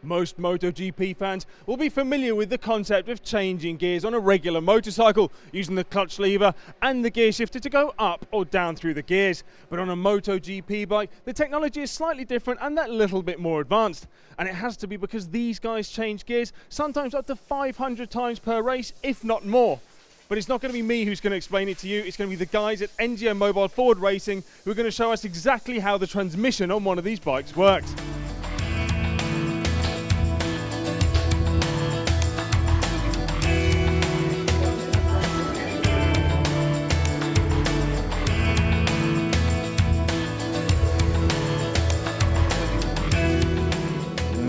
Most MotoGP fans will be familiar with the concept of changing gears on a regular motorcycle, using the clutch lever and the gear shifter to go up or down through the gears. But on a MotoGP bike, the technology is slightly different and that little bit more advanced. And it has to be because these guys change gears sometimes up to 500 times per race, if not more. But it's not going to be me who's going to explain it to you, it's going to be the guys at NGM Mobile Ford Racing who are going to show us exactly how the transmission on one of these bikes works.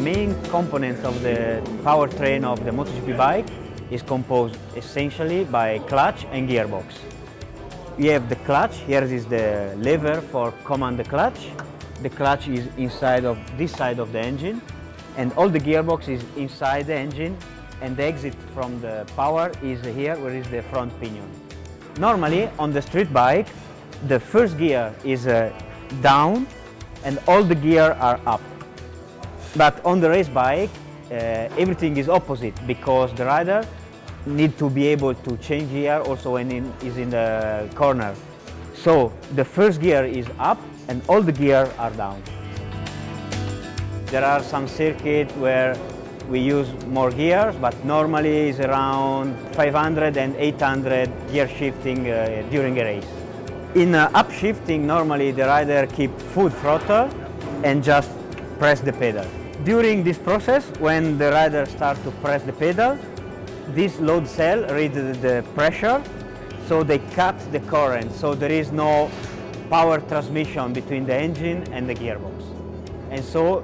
Main components of the powertrain of the MotoGP bike is composed essentially by clutch and gearbox. We have the clutch, here is the lever for command the clutch. The clutch is inside of this side of the engine, and all the gearbox is inside the engine, and the exit from the power is here where is the front pinion. Normally on the street bike, the first gear is down and all the gears are up. But on the race bike, everything is opposite because the rider needs to be able to change gear also when is in the corner. So the first gear is up and all the gears are down. There are some circuits where we use more gears, but normally it's around 500 and 800 gear shifting during a race. In upshifting, normally the rider keeps full throttle and just press the pedal. During this process, when the rider starts to press the pedal, this load cell reads the pressure, so they cut the current, so there is no power transmission between the engine and the gearbox. And so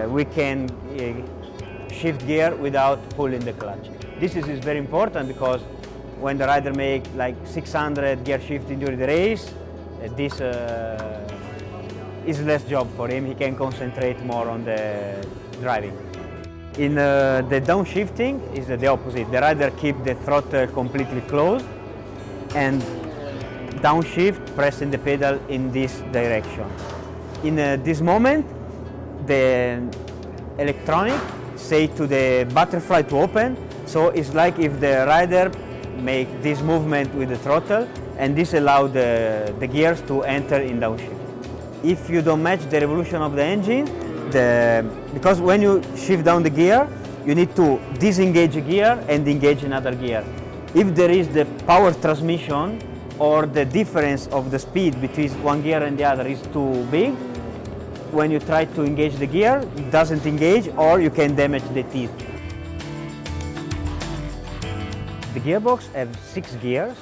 we can shift gear without pulling the clutch. This is very important because when the rider makes like 600 gear shifting during the race, this is less job for him. He can concentrate more on the driving. In the downshifting is the opposite. The rider keeps the throttle completely closed and downshift, pressing the pedal in this direction. In this moment, the electronic say to the butterfly to open, so it's like if the rider make this movement with the throttle, and this allows the gears to enter in downshift. If you don't match the revolution of the engine, because when you shift down the gear, you need to disengage a gear and engage another gear. If there is the power transmission or the difference of the speed between one gear and the other is too big, when you try to engage the gear, it doesn't engage or you can damage the teeth. The gearbox has 6 gears,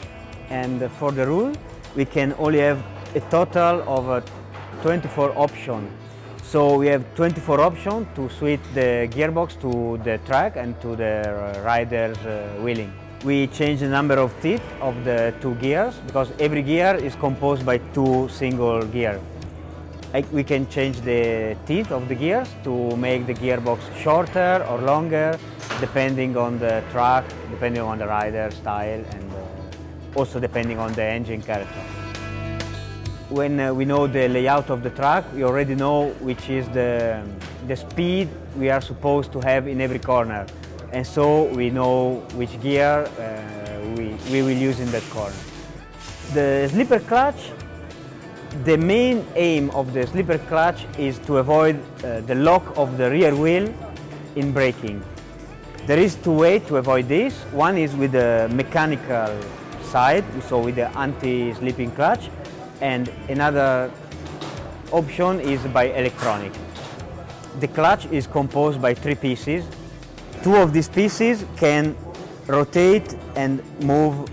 and for the rule, we can only have a total of 24 options. So we have 24 options to switch the gearbox to the track and to the rider's wheeling. We change the number of teeth of the 2 gears because every gear is composed by 2 single gears. We can change the teeth of the gears to make the gearbox shorter or longer, depending on the track, depending on the rider style, and also depending on the engine character. When we know the layout of the track, we already know which is the speed we are supposed to have in every corner. And so we know which gear we will use in that corner. The slipper clutch, the main aim of the slipper clutch is to avoid the lock of the rear wheel in braking. There is 2 ways to avoid this. One is with the mechanical side, so with the anti-slipping clutch, and another option is by electronic. The clutch is composed by 3 pieces. 2 of these pieces can rotate and move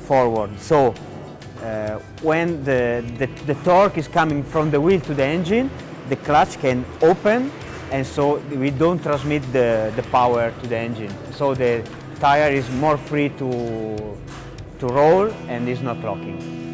forward. So when the torque is coming from the wheel to the engine, the clutch can open, and so we don't transmit the power to the engine. So the tire is more free to roll and is not locking.